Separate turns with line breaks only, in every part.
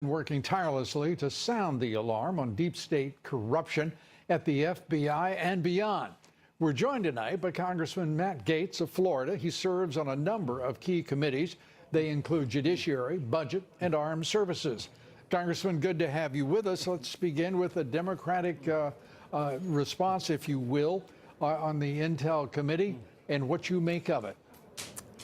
Working tirelessly to sound the alarm on deep state corruption at the FBI and beyond. We're joined tonight by Congressman Matt Gaetz of Florida. He serves on a number of key committees. They include Judiciary, Budget, and Armed Services. Congressman, good to have you with us. Let's begin with a Democratic response, if you will, on the Intel Committee and what you make of it.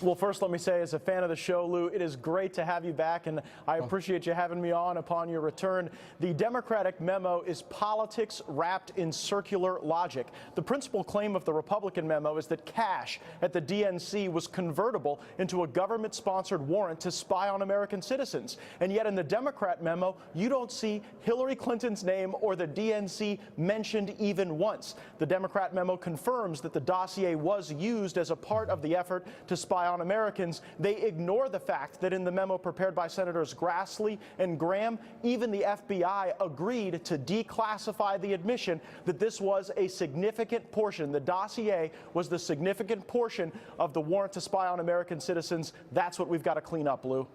Well, first, let me say, as a fan of the show, Lou, it is great to have you back, and I appreciate you having me on upon your return. The Democratic memo is politics wrapped in circular logic. The principal claim of the Republican memo is that cash at the DNC was convertible into a government-sponsored warrant to spy on American citizens. And yet in the Democrat memo, you don't see Hillary Clinton's name or the DNC mentioned even once. The Democrat memo confirms that the dossier was used as a part of the effort to spy on Americans. They ignore the fact that in the memo prepared by Senators Grassley and Graham, even the FBI agreed to declassify the admission that this was a significant portion. The dossier was the significant portion of the warrant to spy on American citizens. That's what we've got to clean up, Lou.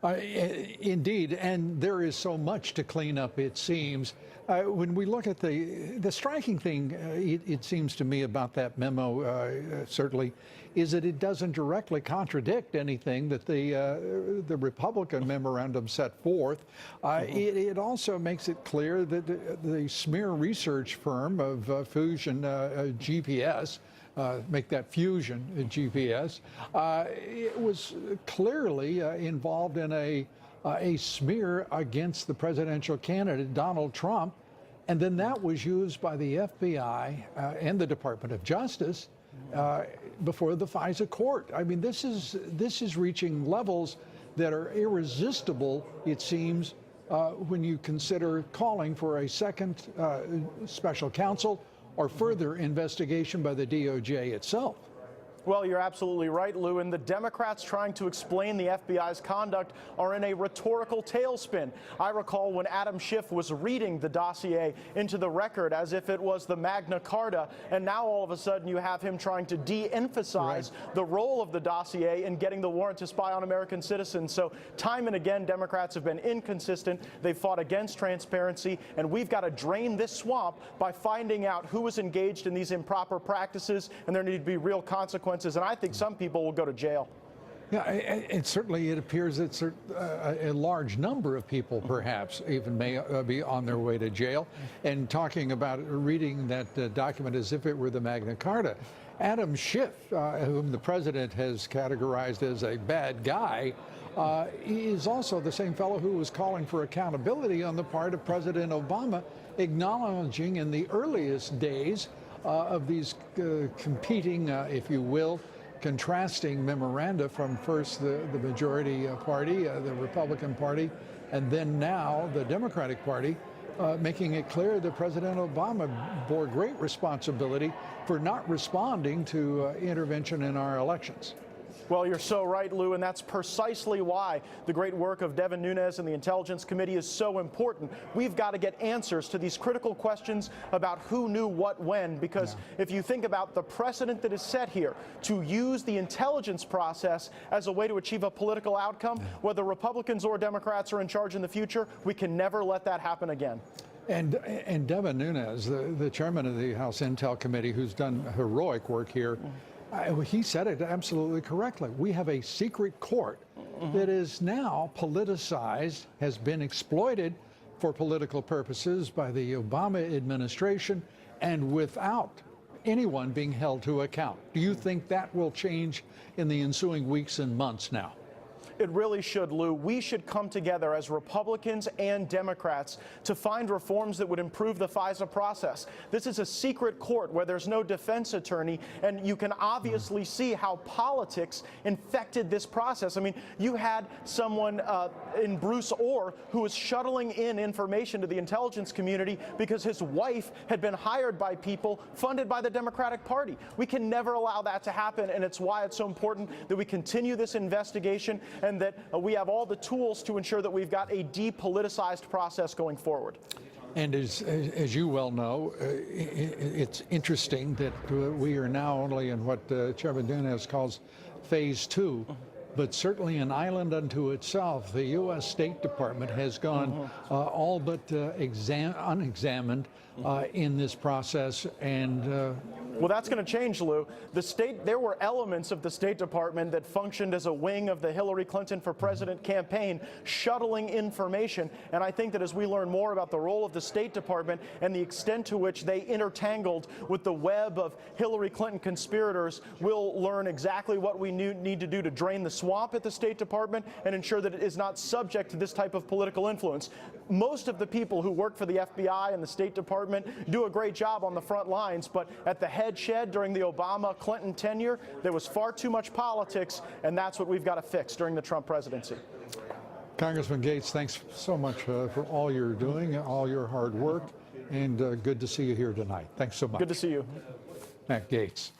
Indeed, and there is so much to clean up, it seems. When we look at the striking thing, it seems to me about that memo, certainly, is that it doesn't directly contradict anything that the Republican memorandum set forth. It also makes it clear that the smear research firm of Fusion GPS, make that Fusion GPS, it was clearly involved in a smear against the presidential candidate, Donald Trump, and then that was used by the FBI and the Department of Justice before the FISA court. I mean, this is reaching levels that are irresistible, it seems, when you consider calling for a second special counsel or further investigation by the DOJ itself.
Well, you're absolutely right, Lou, and the Democrats trying to explain the FBI's conduct are in a rhetorical tailspin. I recall when Adam Schiff was reading the dossier into the record as if it was the Magna Carta, and now all of a sudden you have him trying to de-emphasize the role of the dossier in getting the warrant to spy on American citizens. So time and again, Democrats have been inconsistent. They've fought against transparency, and we've got to drain this swamp by finding out who was engaged in these improper practices, and there need to be real consequences. And I think some people will go to jail.
Yeah, and certainly it appears that a large number of people perhaps even may be on their way to jail. And talking about reading that document as if it were the Magna Carta, Adam Schiff, whom the president has categorized as a bad guy, is also the same fellow who was calling for accountability on the part of President Obama, acknowledging in the earliest days of these competing, if you will, contrasting memoranda from first the majority party, the Republican Party, and then now the Democratic Party, making it clear that President Obama bore great responsibility for not responding to intervention in our elections.
Well, you're so right, Lou, and that's precisely why the great work of Devin Nunes and the Intelligence Committee is so important. We've got to get answers to these critical questions about who knew what when, because if you think about the precedent that is set here to use the intelligence process as a way to achieve a political outcome, whether Republicans or Democrats are in charge in the future, we can never let that happen again.
And Devin Nunes, the chairman of the House Intel Committee, who's done heroic work here, he said it absolutely correctly. We have a secret court that is now politicized, has been exploited for political purposes by the Obama administration, and without anyone being held to account. Do you think that will change in the ensuing weeks and months now?
It really should, Lou. We should come together as Republicans and Democrats to find reforms that would improve the FISA process. This is a secret court where there's no defense attorney, and you can obviously see how politics infected this process. I mean, you had someone in Bruce Orr who was shuttling in information to the intelligence community because his wife had been hired by people funded by the Democratic Party. We can never allow that to happen, and it's why it's so important that we continue this investigation and that we have all the tools to ensure that we've got a depoliticized process going forward.
And as you well know, it's interesting that we are now only in what Chairman Nunes calls phase 2 but certainly an island unto itself. The U.S. State Department has gone all but unexamined in this process, and
well, that's going to change, Lou. There were elements of the State Department that functioned as a wing of the Hillary Clinton for President campaign, shuttling information. And I think that as we learn more about the role of the State Department and the extent to which they intertangled with the web of Hillary Clinton conspirators, we'll learn exactly what we need to do to drain the swamp at the State Department and ensure that it is not subject to this type of political influence. Most of the people who work for the FBI and the State Department do a great job on the front lines, but at the head shed during the Obama-Clinton tenure, there was far too much politics, and that's what we've got to fix during the Trump presidency.
Congressman Gaetz, thanks so much for all you're doing, all your hard work, and good to see you here tonight. Thanks so much.
Good to see you.
Matt Gaetz.